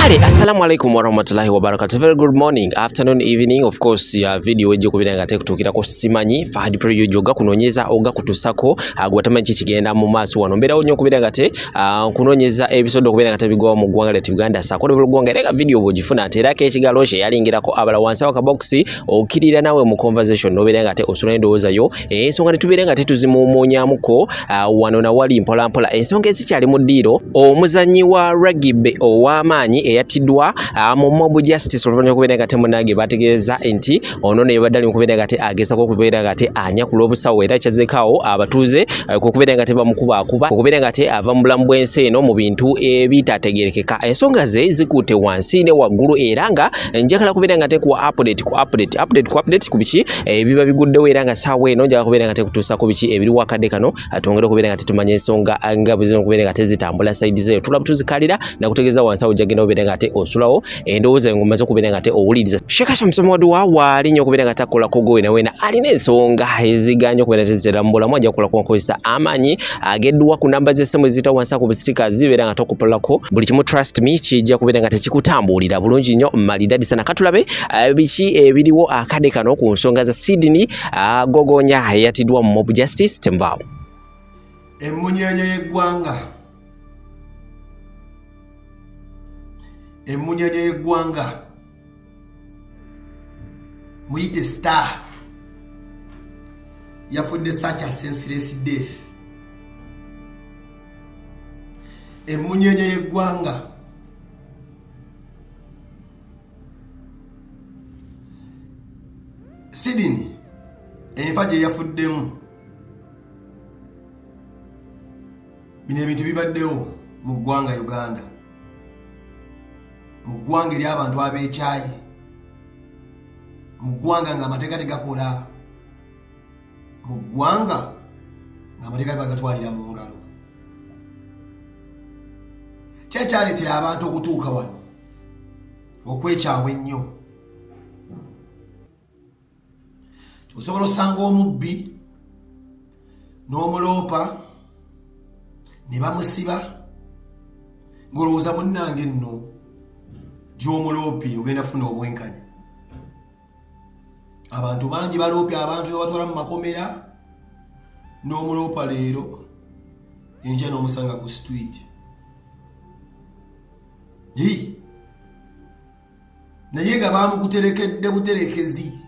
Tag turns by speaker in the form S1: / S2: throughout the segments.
S1: Kale, assalamu alaikum warahmatullahi wabarakatuh. Very good morning, afternoon, evening. Of course, ya video ejjo kubira ngate kutukira ko simanyi Fahad Pro yoga kunonyeza oga kutusako agwatama nchi kigenda mu maaso wano. Mbera onyo kubira ngate kunonyeza episode kubira ngate bigwa mu gwanga lya Uganda sako bwe gwanga rega video bojifuna atera ke ekigalo she yalingirako abala wansi wa boxi okirira nawe mu conversation nobera ngate osula endoza yo ensonga netubira ngate tuzimumonyamuko wano na wali mpola mpola ensonga ezikyali mu diro omuzanyi wa rugby Amanyi Gyeyatidwa mu mob justice oluvanyuma kubera ngate munage bategeeza enti ono ne badali mu kubera ngate agesa ko kubera ngate anya kulobusawo era kyazekawo abatuze ku kubera ngate bamukuba akuba kubera ngate ava mu bulamu bw'ensi eno mu bintu ebitategerekeka ensonga ze zikute wansi ne waggulu era nga njakala kubera ngate ku update ku biki biba biguddewo era nga sawa eno njagala kubera ngate kutuusa ku biki ebiri wakadde kano atongere kubera ngate tumanye ensonga nga buzino kubera ngate zitambula side zeyo tulabutuzikalira na kutegeeza wansi jagenda obera ngate osulawo endowooza ngo maze kubera ngate owuliriza shekasha musomo wadwa wali nnyo kubera ngate akola kogowe na wena alina ensonga eziganya kubera tezera mbula mwaja kola kunkozesa amanyi ageddwa ku namba z'essimu eziyita wansi ku stickers zibeera nga tokupulako buli kimu trust me kijja kubera ngate kikutambulira bulungi nnyo malidadi sana katulabe biki ebiriwo akade kano ku nsonga za SYDNEY Gogonya Gyeyatidwa mu mob justice tembaawo
S2: emunyenye y'eggwanga emunyenye y'eggwanga muyite star yafudde such a senseless death. Emunyenye y'eggwanga SYDNEY enfa gye yafuddemu bino ebintu bibaddewo mu ggwanga Uganda mu ggwanga eri abantu ab'ekyayi mu ggwanga ng'amateeka tegakola mu ggwanga ng'amateeka bagatwalira mu ngalo kyekyaleetera abantu okutuuka wano okwekyawa ennyo osobola osanga omubbi n'omuloopa ne bamusiba ng'olowooza munnange nno gy'omuloopi ogenda funa obwenkanya. Abantu bangi baloopye abantu babatwala mu makomera n'omuloopa leero enja n'omusanga ku street. Naye nga bamukuterekedde buterekezi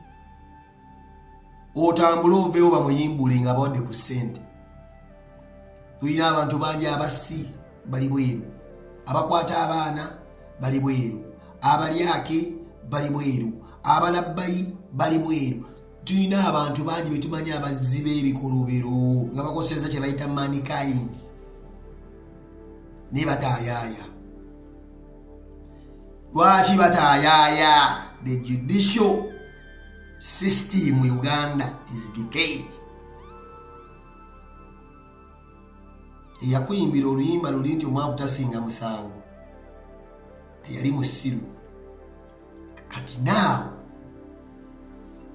S2: otambula oveewo bamuyimbule nga bawadde ku ssente. Tulina abantu bangi abassi bali bweru, abakwata abaana bali bweru, abalyake bali bweru, abalabbayi bali bweru. Tulina abantu bangi betumanyi abazibe ebikolobero nga bakoseza kye bayita manikayi ne bataayaaya. Lwaki bataayaaya? The judicial system mu Uganda is decayed. Eyakuyimbira oluyimba luli nti omwavu tasinga musango teyali musiru. Kati naawe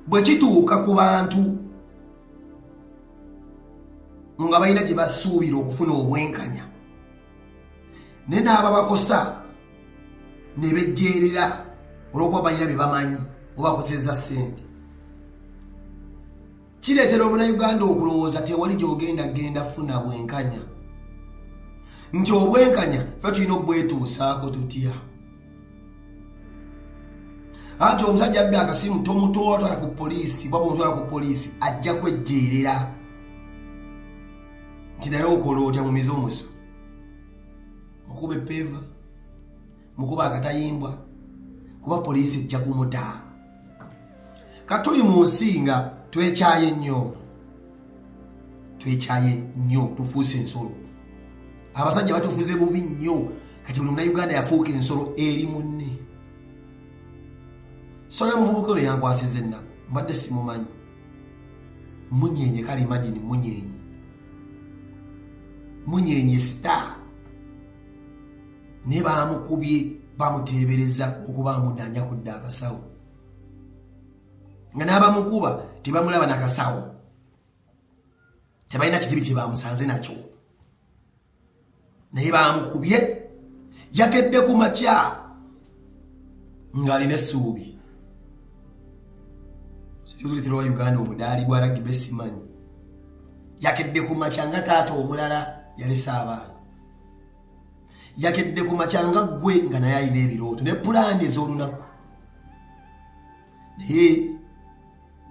S2: bwe kituuka ku bantu nga balina gye basuubira okufuna obwenkanya ne n'ababakosa ne bejjeerera olw'okuba balina bye bamanyi oba bakosezza ssente, kireetera omunnayuganda okulowooza tewali gy'ogenda funa bwenkanya, nti obwenkanya ffe tulina okubwetuusaako tutya. Anti omusajja abbi akasimu tomutwala ku poliisi, bwaba omutwala ku poliisi ajja kwejjeerera nti naye okola otya mumize omuso, mukuba epeeva, mukuba akatayimbwa, kuba poliisi ejja kumutaa. Katuli mu nsi nga twekyaye nnyo, tufuuse ensolo. Abasajja batufuze bubi nnyo, kati buli munnayuganda yafuuka ensolo eri munne. Sona muvubuka oyo yankwasiza ennaku, mbadde simumanyi. Munyenye, kale imagine munyenye star ne baamukubye bamuteebereza okuba mbunanya kudda akasawo nga n'abamukuba tebamulaba n'akasawo, tebalina kizibu kye bamusanze nakyo. naye bamukubye yakedde ku makya ngali nesubi sikirutiro wa Uganda omudali gwa rugby simanyi yakedde ku machanga taata omulala yali saaba yakedde ku machanga gwe nga naye ayina ebirooto ne pulani ez'olunaku naye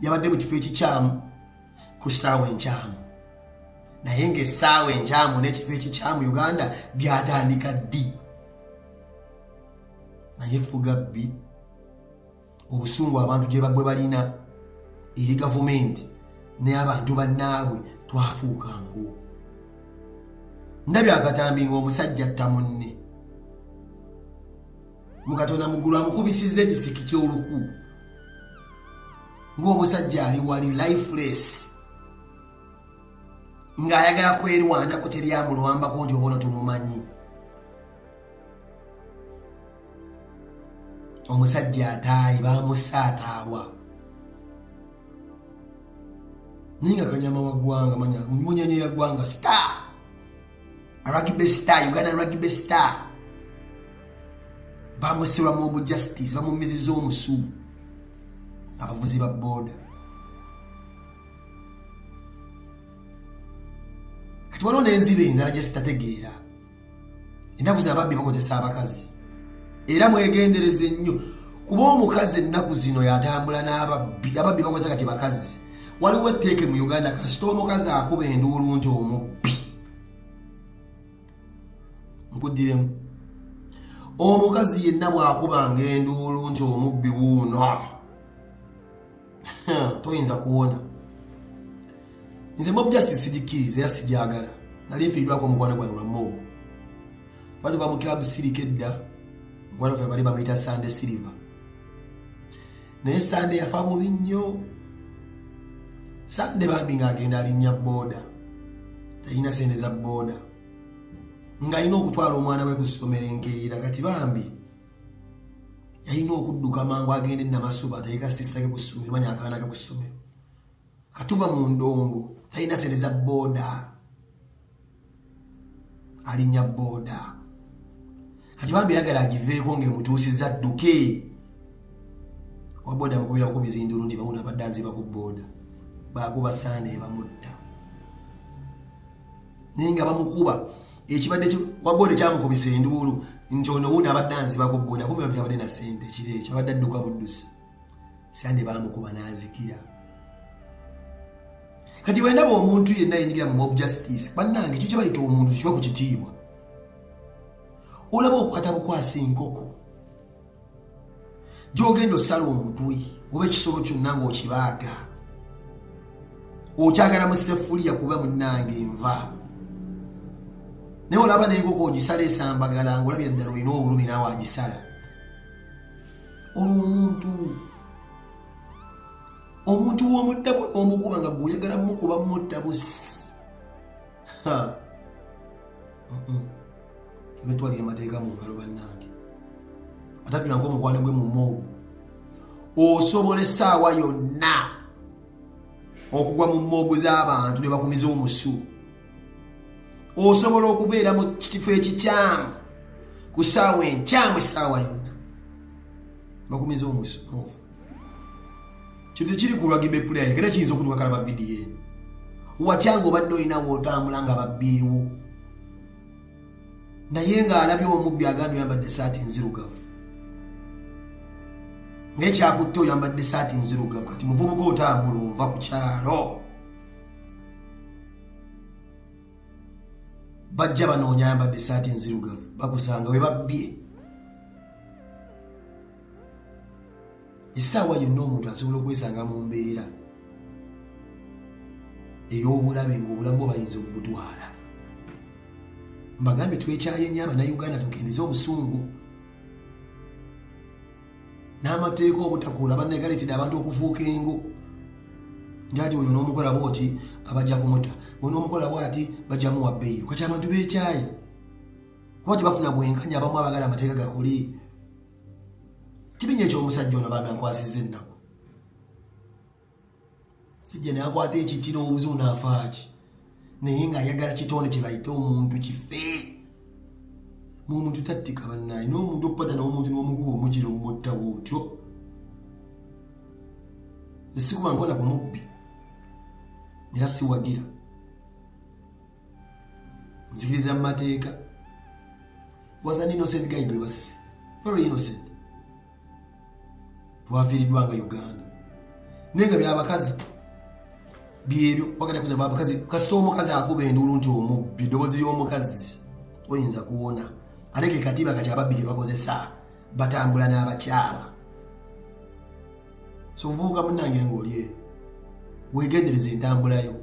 S2: yabadde mu kifo ekikyamu ku ssaawa enkyamu naye ng'essaawa enkyamu n'ekifo ekikyamu Uganda byatandika ddi naye fuga bbi obusungu abantu gye bwe balina eri gavumenti n'abantu bannaabwe twafuuka ngo ndabye akatambi ng'omusajja atta munne Mukatona mugulu amukubisizza ekisiki ky'oluku ng'omusajja ali wali lifeless ng'ayagala kwerwanako teri amulwambako nti obona tumumanyi omusajja ataayi bamussa ataawa ninga kanyama wa ggwanga manya munyenye ya ggwanga star rugby star Uganda rugby star bamusirwa mu justice bamumiziza omusu abavuzi ba boda kati waliwo n'enzibe endala gye sitategeera ennaku zino ababbi bakozesa abakazi era mwegendereze nnyo kuba omukazi ennaku zino yatambula n'ababbi ababbi bakoze kati bakazi waliwo etteeke mu Uganda kasita omukazi akuba enduulu nti omubbi nkuddiremu omukazi yenna bw'akubanga enduulu nti omubbi wuuno toyinza kuwona nze mob justice sigikkiriza era sigyagala nali nfiiddwako omukwano gwange lwa mob batuva mu kilabu sirika edda mukwano ffe bali bamuyita Sunday Silver naye Sunday yafa bubi nnyo Sunday bambi ng'agenda alinnya booda talina sente za booda ng'alina okutwala omwana we ku ssomero enkeera kati bambi yalina okudduka mangu agende e Namasuba ateeka sisake ku ssomero manya akaana ke ku ssomero katuva mu ndongo talina sente za booda alinnya booda kati bambi yagala agiveeko ng'emutuusizza dduke wa booda amukubira kukubiza enduulu nti bawuna abadde anziba ku booda baakuba Sunday bamutta naye nga bamukuba ekibadde wa booda kyamukubisa enduulu nti ono wuuna abadde anziba ku booda kumbe abadde na ssente ekiro ekyo abadde adduka buddusi Sunday bamukuba n'azikira kati bwe ndaba omuntu yenna yenyigira mu mob justice bannange ekyo kye bayita omuntu kiba ku kitiibwa olaba okwata bukwasa enkoko gy'ogenda osala omutwe oba ekisolo kyonna ng'okibaaga okyagala mu ssefuliya kuba munnange enva naye olaba n'enkoko ogisala esambagala ng'olabira ddala olina obulumi naawe agisala olwo omuntu w'omuddako n'omukuba nga gw'oyagala mukuba mutta busi tubetwalira amateeka mu ngalo bannange atafira nk'omukwano gwe mu mobu osobola essaawa yonna okugwa mu mobu z'abantu ne bakumiza omusu osobola okubeera mu kifo ekikyamu ku ssaawa enkyamu essaawa yonna bakumiza omusu kintu kiri ku rugby player era kiyinza okutuuka kalaba vidiyo eno watya ng'obadde olinawo otambula nga babbiiwo naye ng'alabye omubbi agambye oyambadde saati nzirugavu naye kyakutte oyambadde saati nzirugavu kati muvubuka otambula ova ku kyalo bajja banoonya ayambadde saati nzirugavu bakusanga we babbye essaawa yonna omuntu asobola okwesanga mu mbeera ey'obulabe ng'obulamu bwe bayinza okubutwala mbagambye twekyaye nnyo Abannayuganda tukendeze obusungu n'amateeka obutakola bannegaletedde abantu okufuuka engo njati oyo n'omukola bwoti abajja kumuta oyo n'omukola bwati bajja muwa bbeeyi kati abantu beekyaye kuba tebafuna bwenkanya abamu abagala amateeka gakole kibinya ekyomusajja ono bambi ankwasizza ennaku sijja naye akwata ekiti n'obuzibu n'afaaki naye ng'ayagala kitonde kye bayita omuntu kife Mumuntu tattika bannaye n'omuntu okupata n'omuntu n'omukuba omugiro mutta bwotyo. Sikuba nkola ku mubbi era siwagira. Nzikiriza mu mateeka. Was an innocent guy gwe basse. Very innocent. Twafiiriddwa nga Uganda. Nenga byabakazi byebyo wakati kuza babakazi kasita omukazi akuba endulu nti omubbi ddoboozi ly'omukazi oyinza kuwona. Aleke katiba kati ababbi gye bakozesa batambula n'abakyama. So nvubuka munnange ng'oli weegendereza entambula yo.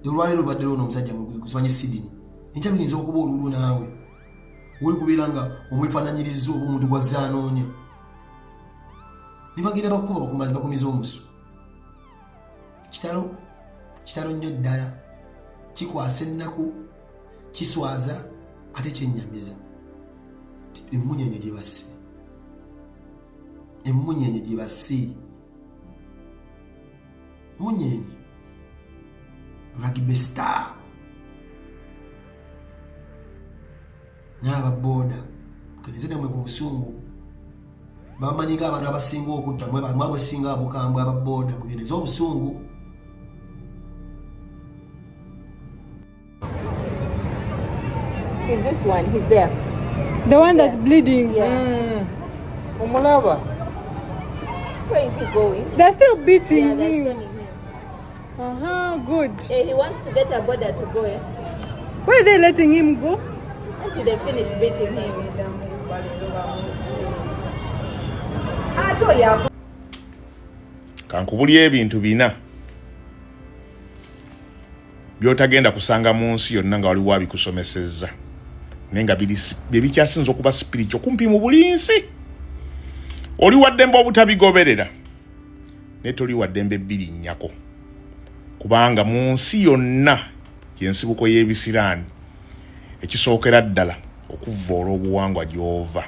S2: Olwaleero badde lwo n'omusajja kusimanyi Sydney. Enkya biyinza okuba olulu naawe. Uli kubeera nga omwefaananyiriza oba omuntu gwazze anoonya. Ne bagenda bakuba bakumiza omusu. Kitalo nnyo ddala. Kikwasa ennaku, kiswaza, ate kyennyamiza. Emmunyenye gye basse. Emmunyenye gye basse. Munyenye. Rugby star. N'aba boda. Mukenezedde mwe ku busungu. Bamanyiga abantu abasinga okutta mwe abasinga abukambwe aba boda mukeneza obusungu.
S3: Is this one? He's there.
S4: The one that's bleeding.
S3: Yeah.
S5: Umulaba.
S3: Where is he going?
S4: They're still beating
S3: Yeah, they're
S4: him.
S3: stoning him.
S4: Good.
S3: He wants to get a border to go.
S4: Where are they letting him go?
S3: Until they finish beating him.
S5: Kankubuli ebintu bina byotagenda kusanga mu nsi yonna nga waliwo abikusomesezza nenga bikyasinza okuba spiritual kumpi mu buli nsi. Oli waddembe obutabigoberera ne toli waddembe birinnyako kubanga mu nsi yonna y'ensibuko y'ebisiraani ekisookera ddala okuvvoola obuwangwa gy'ova.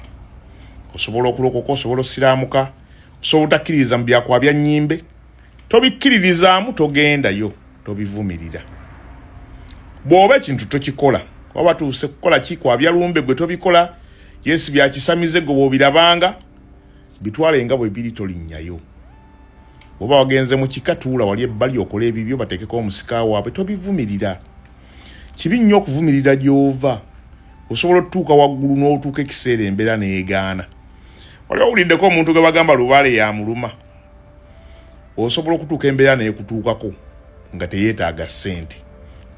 S5: Osobola okulokoka, osobola osiraamuka, osobola otakkiririza mu byakwabya nnyimbe, tobikkiririzaamu togendayo, tobivumirira. Bw'oba ekintu tokikola waba tuuse kukola kikwabya lumbe gwe tobikola Yesu byakisamize gwe bw'obirabanga bitwale nga bwe biri tolinnyayo. Bw'oba wagenze mu kikatuula wali ebbali okola ebibyo bateekeko omusika waabwe tobivumirira. Kibi nnyo okuvumirira gy'ova. Osobola otutuuka waggulu n'otuuka ekiseera embeera n'egaana. Wali owuliddeko omuntu gwe bagamba lubaale ya muluma. Osobola okutuuka embeera n'ekutuukako nga teyeetaaga ssente,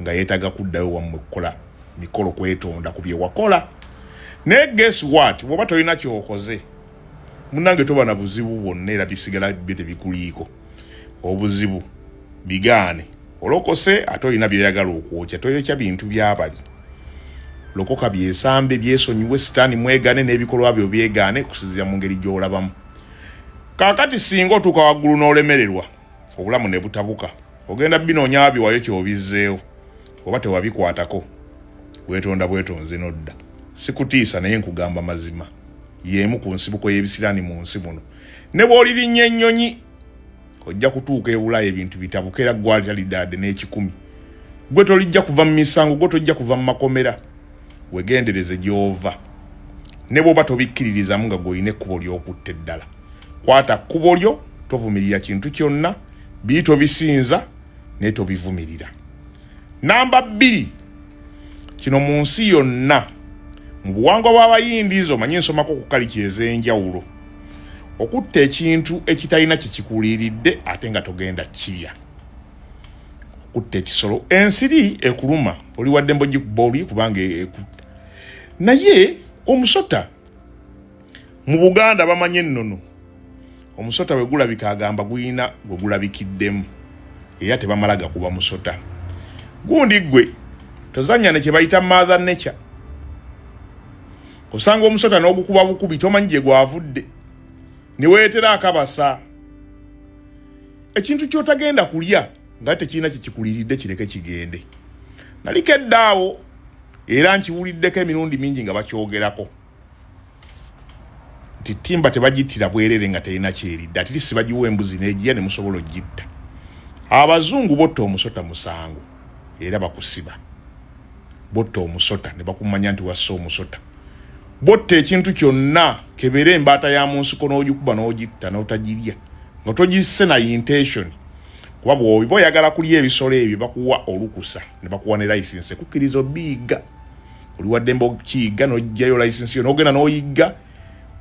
S5: nga yeetaaga kuddayo wammwe kukola mikolo kwetonda ku bye wakola. Naye guess what? Bw'oba tolina ky'okoze munnange toba na buzibu bwonna era bisigala bye tebikuliiko. Obuzibu bigaane. Olokose ate olina by'oyagala okwokya, toyokya bintu by'abali. Lokoka byesambe byesonyiwe sitaani mwegane n'ebikolwa byo byegaane kusinziira mu ngeri gy'olabamu. Kaakati singa otuuka waggulu n'olemererwa obulamu ne butabuka ogenda binoonya biwayo ky'obizzeewo oba tewabikwatako weetonda bwetonze nodda. Sikutiisa naye nkugamba mazima y'emu ku nsibuko y'ebisiraani mu nsi muno. Ne bw'olirinnya ennyonyi ojja kutuuka ebula ebintu bitabuka era ggwali taliddaadde n'ekikumi. Gwe tolijja kuva mu misango, gwe tojja kuva mu makomera. Wegendereze gy'ova. Ne bw'oba tobikkiririzamu nga gw'olina ekkubo ly'okutte ddala. Kwata kkubo lyo, tovumirira kintu kyonna, biri tobisinza ne tobivumirira. Namba 2, kino mu nsi yonna mu buwangwa bw'abayindizo omanyi nsomako ku kaliki ez'enjawulo. Okutta ekintu ekitalina kikikuliiridde ate nga togenda kirya. Okutta ekisolo ensiri ekuluma oli waddembe ogikuba oli kubanga ekutta. Naye omusota mu Buganda bamanye ennono. Omusota bwe gulabika agamba guyina gwe gulabikiddemu era tebamala gakuba musota. Gundi gwe tozannya ne kye bayita mother nature. Osanga omusota n'ogukuba bukubi tomanyi gye gwavudde ne weetera akabasa. Ekintu ky'otagenda kulya nga tekirina kikikuliiridde kireke kigende. Naliko eddaawo era nkiwuliddeko emirundi mingi nga bakyogerako nti ttimba tebagittira bwerere nga terina kyeridde ati si bagiwa embuzi n'egiya ne musobola ogitta. Abazungu botta omusota musango era bakusiba. Botta omusota ne bakumanya nti wassa omusota botte ekintu kyonna kebere embaata ya munsiko n'ogikuba n'ogitta n'otagirya nga togisse na intention kuba bw'oba oyagala kulya ebisolo ebyo bakuwa olukusa ne bakuwa ne license kukkiriza obiyiga oli wadde mba okiyiga n'ojjayo license yo n'ogenda n'oyigga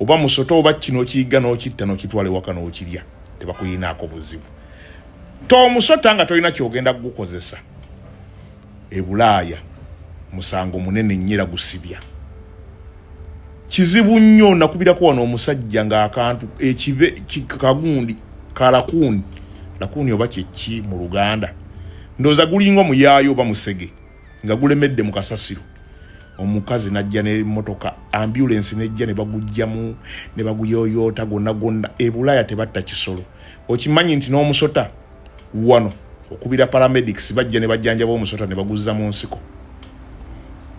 S5: oba musoto oba kino okiyiga n'okitta n'okitwala ewaka n'okirya tebakuyinaako buzibu tomusota nga tolina kyogenda kugukozesa e Bulaaya musango munene nnyera gusibya kizibu nnyo nakubirako wano omusajja ng'akantu ekibe kagundi kalakuuni lakuuni oba kyeki mu Luganda ndooza gulinga muyaayo oba musege nga gulemedde mu kasasiro omukazi najja n'emmotoka ambulance nejja ne bagujjamu ne baguyoyoota gonna e Bulaaya tebatta kisolo okimanyi nti n'omusota wano okubira paramedics bajja ne bajjanjaba omusota ne baguzza mu nsiko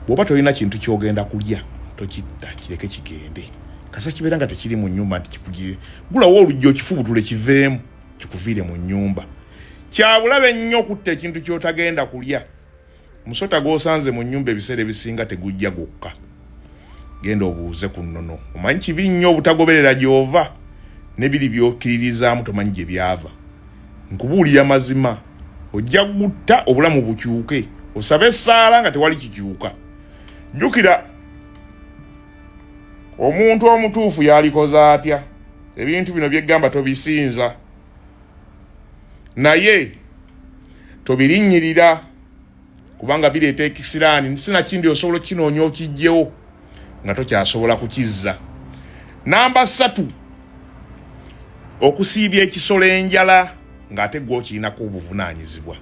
S5: bw'oba tolina kintu kyogenda kulya tokitta kireke kigende kasa kibeera nga tekiri mu nnyumba nti kikugire gulawo olujja okifubutule kiveemu kikuviire mu nnyumba kyabulabe nnyo okutta ekintu kyotagenda kulya musota g'osanze mu nnyumba ebiseera ebisinga tegujja gukka genda obuuze ku nnono omanyi kibi nnyo obutagoberera gy'ova n'ebiri by'okkiririzaamu tomanyi gye byava nkubuulira mazima ojja gutta obulamu bukyuke osabe essaala nga tewali kikyuka jjukira omuntu omutuufu yalikoza atya ebintu bino byeggamba tobisinza naye tobirinnyirira kubanga bireeta ekisiraani sinakindi osobola okinoonya okijjewo nga tokyasobola kukizza. Namba 3 okusiibya ekisolo enjala ng'ate gw'okirinako obuvunaanyizibwa.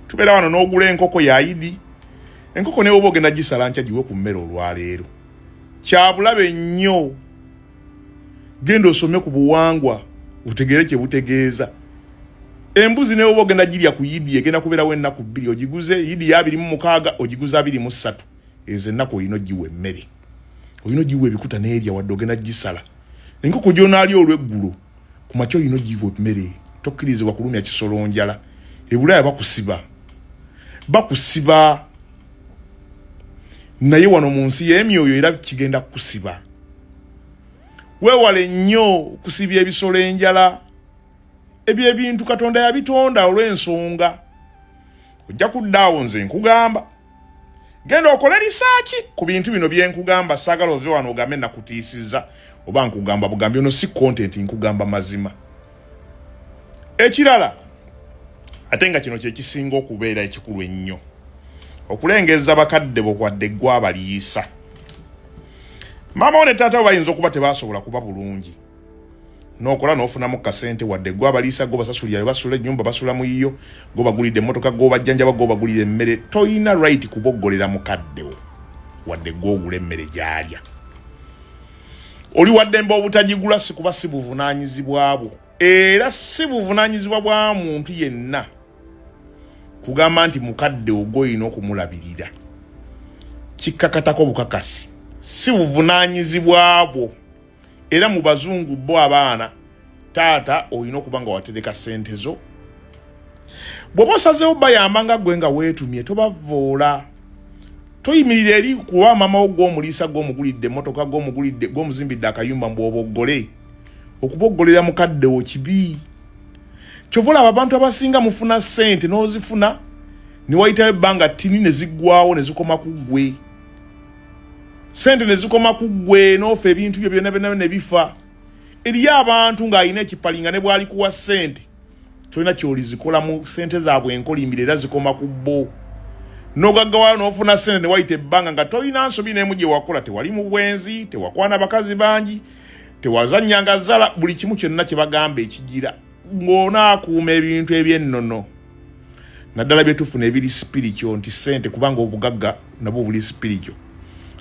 S5: Tubeera wano n'ogula enkoko ya Idi, enkoko ne bw'oba ogenda gisala nkya giwe ku mmere olwaleero. Kyabulabe nnyo genda osome ku buwangwa utegere kye butegeeza. Embuzi ne bw'oba ogenda girya ku Idi egenda kubeerawo ennaku 2 ogiguze Idi ya 26 ogiguze 23 ezo ennaku oyina giwe emmere. Oyina giwe ebikuta n'erya wadde ogenda gisala. Enkoko gy'onaalya olw'eggulo ku makya oyina giwe emmere. Tokkirizibwa kulumya kisolo njala. E Bulaaya bakusiba naye wano mu nsi y'emyoyo era kigenda kusiba. Weewale nnyo kusibya ebisolo enjala. Ebyo ebintu Katonda yabitonda olw'ensonga. Ojja kuddaawo nze nkugamba. Genda okole risaaki ku bintu bino bye nkugamba, saagala ove wano ogambe nakutiisizza oba nkugamba bugambi ono si content nkugamba mazima. Ekirala ate nga kino kye kisinga okubeera ekikulu ennyo. Okulengeza bakadde bokwadde gwa baliisa. Maama ne taata bayinza okuba tebasobola kuba bulungi. Nokola n'ofunamu kasente wadde gwa baliisa go basasulira basula ennyumba basula mu yiyo go bagulidde emmotoka go bajjanjaba go bagulira emmere. Toyina right kuboggolera mukaddewo wadde go ogula emmere gy'alya. Oli wadde mba obutagigula si kuba si buvunaanyizibwa bwo. Era si buvunaanyizibwa bwa muntu yenna kugamba nti mukadde ogoyina okumulabirira. Kikkakatako bukakasi si buvunaanyizibwa bwo. Era mu bazungu bo abaana taata oyina okuba nga watereka ssente zo. Bw'oba osazeewo bayambanga gwe nga weetumye tobavoola. Toyimirira eri kuba maama wo gw'omuliisa gw'omugulidde emmotoka gw'omugulidde gw'omuzimbidde akayumba mbw'oboggole. Okuboggolera mukadde wo kibi. Kyovula abantu abasinga mufuna ssente n'ozifuna ne wayitayo ebbanga ttini ne ziggwawo ne zikoma ku ggwe. Sente ne zikoma ku ggwe n'ofa ebintu byo byonna ne bifa. Eriyo abantu ng'alina ekipalinga ne bw'ali kuwa ssente tolina ky'olizikola mu ssente zaabwe enkolimbire era zikoma ku bbo. N'ogaggawayo n'ofuna ssente ne wayita ebbanga nga tolina nsobi n'emu gye wakola. Tewali mu bwenzi, tewakwana bakazi bangi, tewazannyanga zala, buli kimu kyonna kye bagamba ekigira. Ng'onaakuuma ebintu eby'ennono. Naddala bye tufuna ebiri spiritual nti ssente kubanga obugagga nabwo buli spiritual.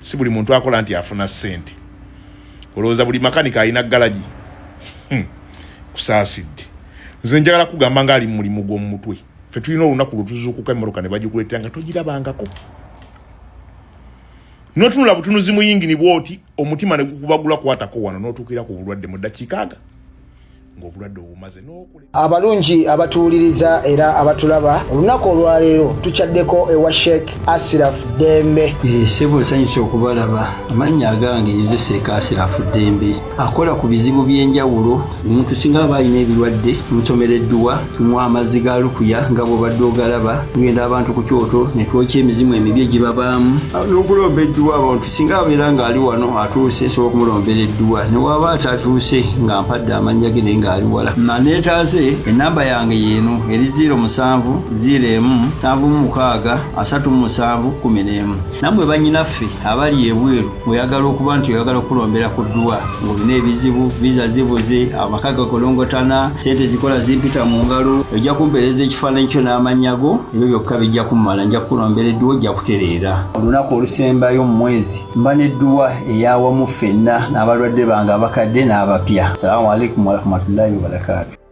S5: Si buli muntu akola nti afuna ssente. Olowooza buli makanika alina galagi. Kusaasidde. Nze njagala kugamba nga ali mu mulimu gw'omu mutwe. Ffe tulina olunaku lutuzuukuka emmotoka ne bagikuleetera nga togirabangako. N'otunula butunuzi muyingi ni bw'oti omutima ne gukubagula kwatako wano n'otuukira ku bulwadde mu ddakiika aga. ng'obulwadde obumaze n'okule.
S2: Abalungi abatuwuliriza era abatulaba olunaku olwaleero tukyaddeko ewa Sheikh Asiraf Dembe.
S6: Sebo nsanyusa okubalaba. Amannya agange nze Sheikh Asiraf Dembe akola ku bizibu by'enjawulo. Omuntu singa aba alina ebirwadde musomereddwa tumuwa amazzi ga lukuya nga bw'obadde ogalaba tugenda abantu ku kyoto ne twokya emizimu emibi egibabaamu n'okulomba edduwa. Abantu singa abeera ng'ali wano atuuse sobola okumulombera edduwa ne waba atatuuse nga mpadde amannya ge naye ng'ali wala. Neetaase ennamba yange yeeno eri 07 01 76 37 11. Nammwe bannyinaffe abali ebweru oyagala okuba nti oyagala okulombera ku dduwa ng'olina ebizibu viza zibuze amaka gakolongotana sente zikola zimpita mu ngalo ojja kumpeereza ekifaananyi kyo n'amannya go ebyo byokka bijja kummala nja kukulombera edduwa ojja kutereera. Olunaku olusembayo mu mwezi mba n'edduwa eyawamu ffenna n'abalwadde bange abakadde n'abapya. Salaamu alaikum warahmatullahi wabarakatuh.